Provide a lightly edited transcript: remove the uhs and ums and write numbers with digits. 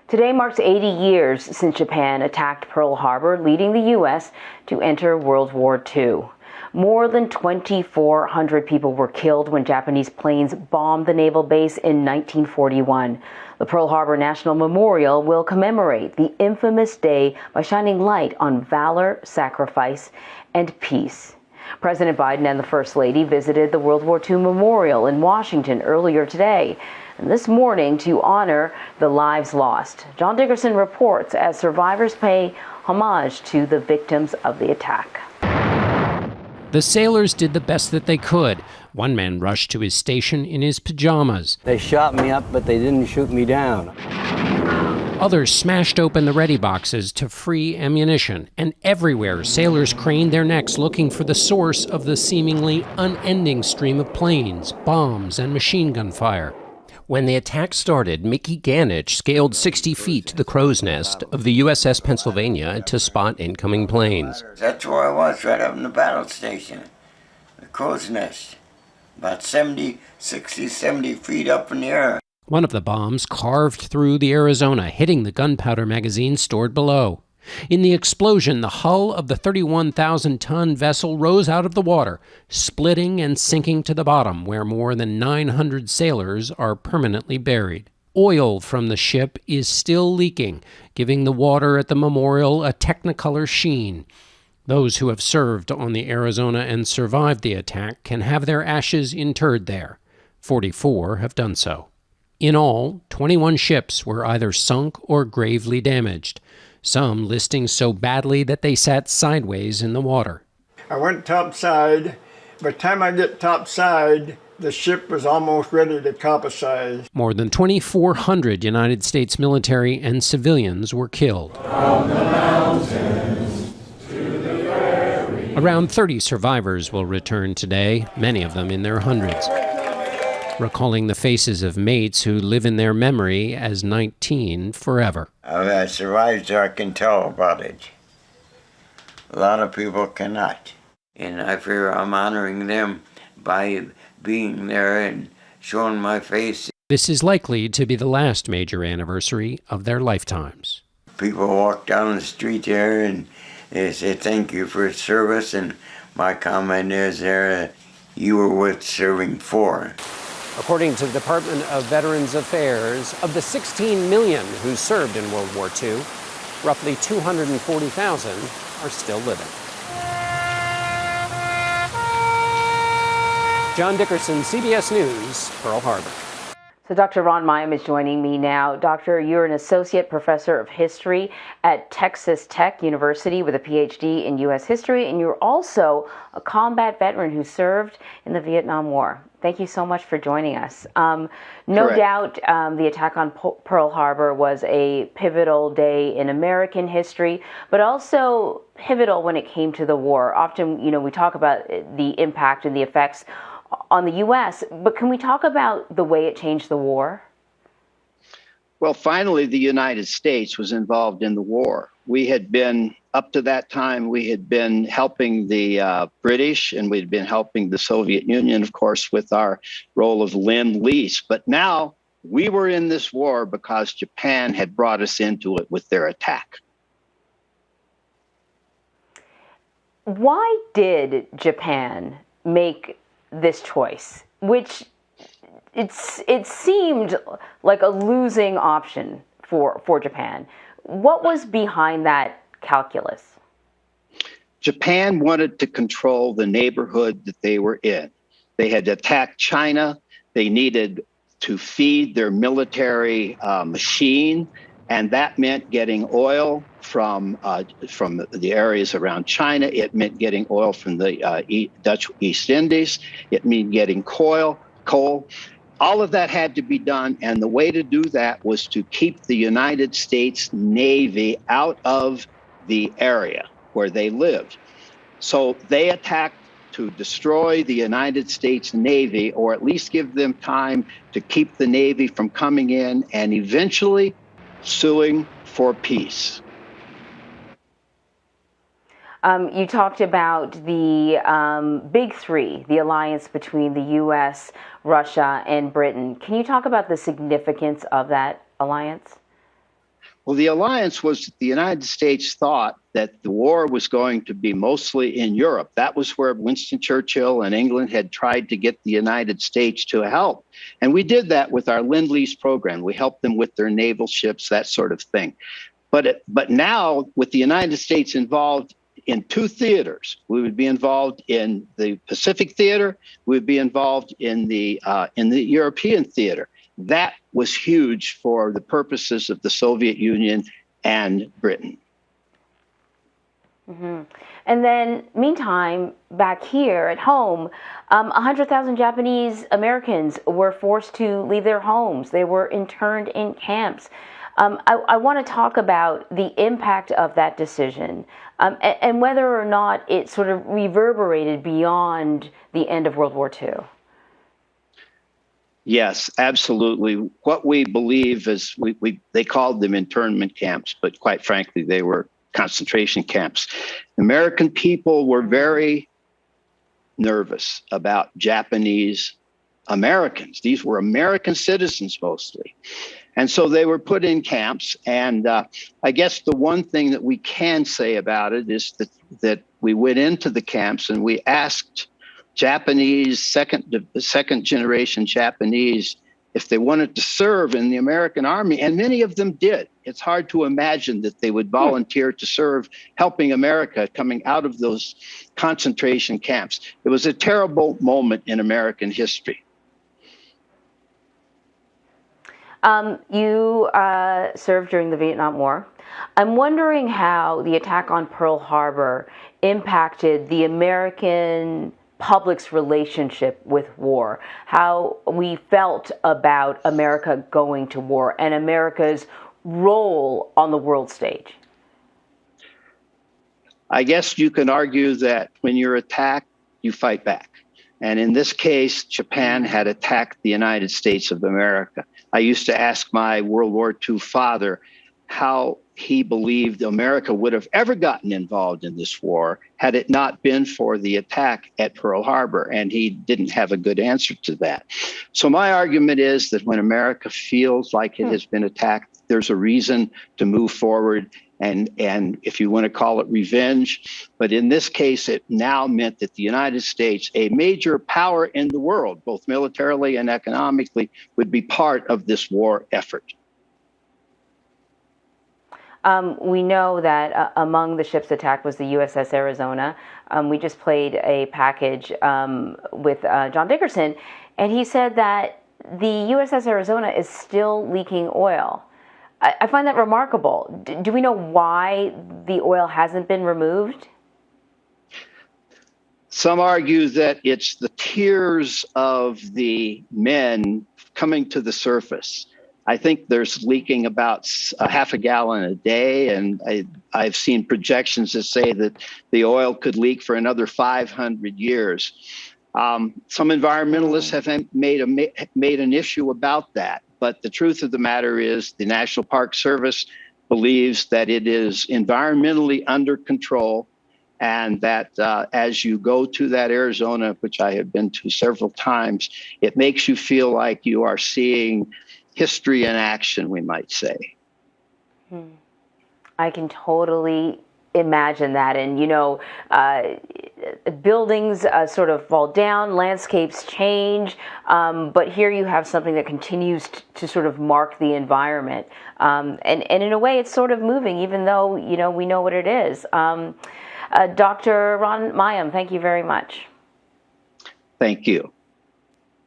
Today marks 80 years since Japan attacked Pearl Harbor, leading the U.S. to enter World War II. More than 2,400 people were killed when Japanese planes bombed the naval base in 1941. The Pearl Harbor National Memorial will commemorate the infamous day by shining light on valor, sacrifice, and peace. President Biden and the First Lady visited the World War II Memorial in Washington earlier today, and this morning to honor the lives lost. John Dickerson reports as survivors pay homage to the victims of the attack. The sailors did the best that they could. One man rushed to his station in his pajamas. They shot me up, but they didn't shoot me down. Others smashed open the ready boxes to free ammunition, and everywhere sailors craned their necks looking for the source of the seemingly unending stream of planes, bombs, and machine gun fire. When the attack started, Mickey Ganich scaled 60 feet to the crow's nest of the USS Pennsylvania to spot incoming planes. That's where I was, right up in the battle station, the crow's nest, about 70 feet up in the air. One of the bombs carved through the Arizona, hitting the gunpowder magazine stored below. In the explosion, the hull of the 31,000-ton vessel rose out of the water, splitting and sinking to the bottom, where more than 900 sailors are permanently buried. Oil from the ship is still leaking, giving the water at the memorial a technicolor sheen. Those who have served on the Arizona and survived the attack can have their ashes interred there. 44 have done so. In all, 21 ships were either sunk or gravely damaged, some listing so badly that they sat sideways in the water. I went topside. By the time I get topside, the ship was almost ready to capsize. More than 2,400 United States military and civilians were killed. From the mountains to the prairie. Around 30 survivors will return today, many of them in their hundreds, recalling the faces of mates who live in their memory as 19 forever. I survived, so I can tell about it. A lot of people cannot. And I figure I'm honoring them by being there and showing my face. This is likely to be the last major anniversary of their lifetimes. People walk down the street there and they say thank you for service, and my comment is there, you were worth serving for. According to the Department of Veterans Affairs, of the 16 million who served in World War II, roughly 240,000 are still living. John Dickerson, CBS News, Pearl Harbor. So Dr. Ron Milam is joining me now. Doctor, you're an associate professor of history at Texas Tech University with a PhD in U.S. history, and you're also a combat veteran who served in the Vietnam War. Thank you so much for joining us. No doubt the attack on Pearl Harbor was a pivotal day in American history, but also pivotal when it came to the war. Often, we talk about the impact and the effects on the U.S., but can we talk about the way it changed the war? Well, finally, the United States was involved in the war. We had been, up to that time, we had been helping the British, and we'd been helping the Soviet Union, of course, with our role of Lend-Lease. But now we were in this war because Japan had brought us into it with their attack. Why did Japan make this choice, which it seemed like a losing option for Japan? What was behind that calculus? Japan wanted to control the neighborhood that they were in. They had attacked China. They needed to feed their military machine, and that meant getting oil from the areas around China. It meant getting oil from the Dutch East Indies. It meant getting coal. All of that had to be done, and the way to do that was to keep the United States Navy out of the area where they lived. So they attacked to destroy the United States Navy, or at least give them time to keep the Navy from coming in and eventually suing for peace. You talked about the big three, the alliance between the U.S., Russia, and Britain. Can you talk about the significance of that alliance? Well, the alliance was that the United States thought that the war was going to be mostly in Europe. That was where Winston Churchill and England had tried to get the United States to help. And we did that with our Lend-Lease program. We helped them with their naval ships, that sort of thing. But now, with the United States involved in two theaters, we would be involved in the Pacific theater, we would be involved in the European theater. That was huge for the purposes of the Soviet Union and Britain. Mm-hmm. And then, meantime, back here at home, 100,000 Japanese Americans were forced to leave their homes. They were interned in camps. I want to talk about the impact of that decision and whether or not it sort of reverberated beyond the end of World War II. Yes, absolutely. What we believe is they called them internment camps, but quite frankly, they were concentration camps. American people were very nervous about Japanese Americans. These were American citizens mostly. And so they were put in camps. And I guess the one thing that we can say about it is that we went into the camps and we asked Japanese, second generation Japanese, if they wanted to serve in the American army, and many of them did. It's hard to imagine that they would volunteer to serve, helping America coming out of those concentration camps. It was a terrible moment in American history. You served during the Vietnam War. I'm wondering how the attack on Pearl Harbor impacted the American public's relationship with war, how we felt about America going to war and America's role on the world stage. I guess you can argue that when you're attacked, you fight back. And in this case, Japan had attacked the United States of America. I used to ask my World War II father how he believed America would have ever gotten involved in this war had it not been for the attack at Pearl Harbor. And he didn't have a good answer to that. So my argument is that when America feels like it has been attacked, there's a reason to move forward. And if you want to call it revenge, but in this case, it now meant that the United States, a major power in the world, both militarily and economically, would be part of this war effort. We know that among the ships attacked was the USS Arizona. We just played a package with John Dickerson, and he said that the USS Arizona is still leaking oil. I find that remarkable. Do we know why the oil hasn't been removed? Some argue that it's the tears of the men coming to the surface. I think there's leaking about a half a gallon a day, and I've seen projections that say that the oil could leak for another 500 years. Some environmentalists have made an issue about that, but the truth of the matter is the National Park Service believes that it is environmentally under control, and that as you go to that Arizona, which I have been to several times, it makes you feel like you are seeing history in action, we might say. I can totally imagine that. And, you know, buildings sort of fall down, landscapes change, but here you have something that continues to sort of mark the environment. And in a way, it's sort of moving, even though, you know, we know what it is. Dr. Ron Milam, thank you very much. Thank you.